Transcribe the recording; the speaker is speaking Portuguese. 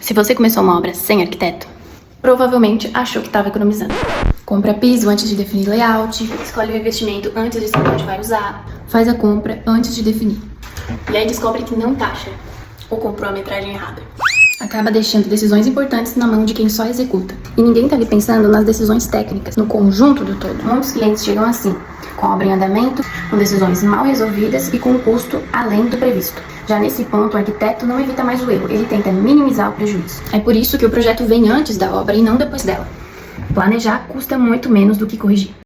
Se você começou uma obra sem arquiteto, provavelmente achou que estava economizando. Compra piso antes de definir layout, escolhe o revestimento antes de escolher onde vai usar, faz a compra antes de definir. E aí descobre que não taxa, ou comprou a metragem errada. Acaba deixando decisões importantes na mão de quem só executa. E ninguém tá ali pensando nas decisões técnicas, no conjunto do todo. Muitos clientes chegam assim, com a obra em andamento, com decisões mal resolvidas e com um custo além do previsto. Já nesse ponto, o arquiteto não evita mais o erro, ele tenta minimizar o prejuízo. É por isso que o projeto vem antes da obra e não depois dela. Planejar custa muito menos do que corrigir.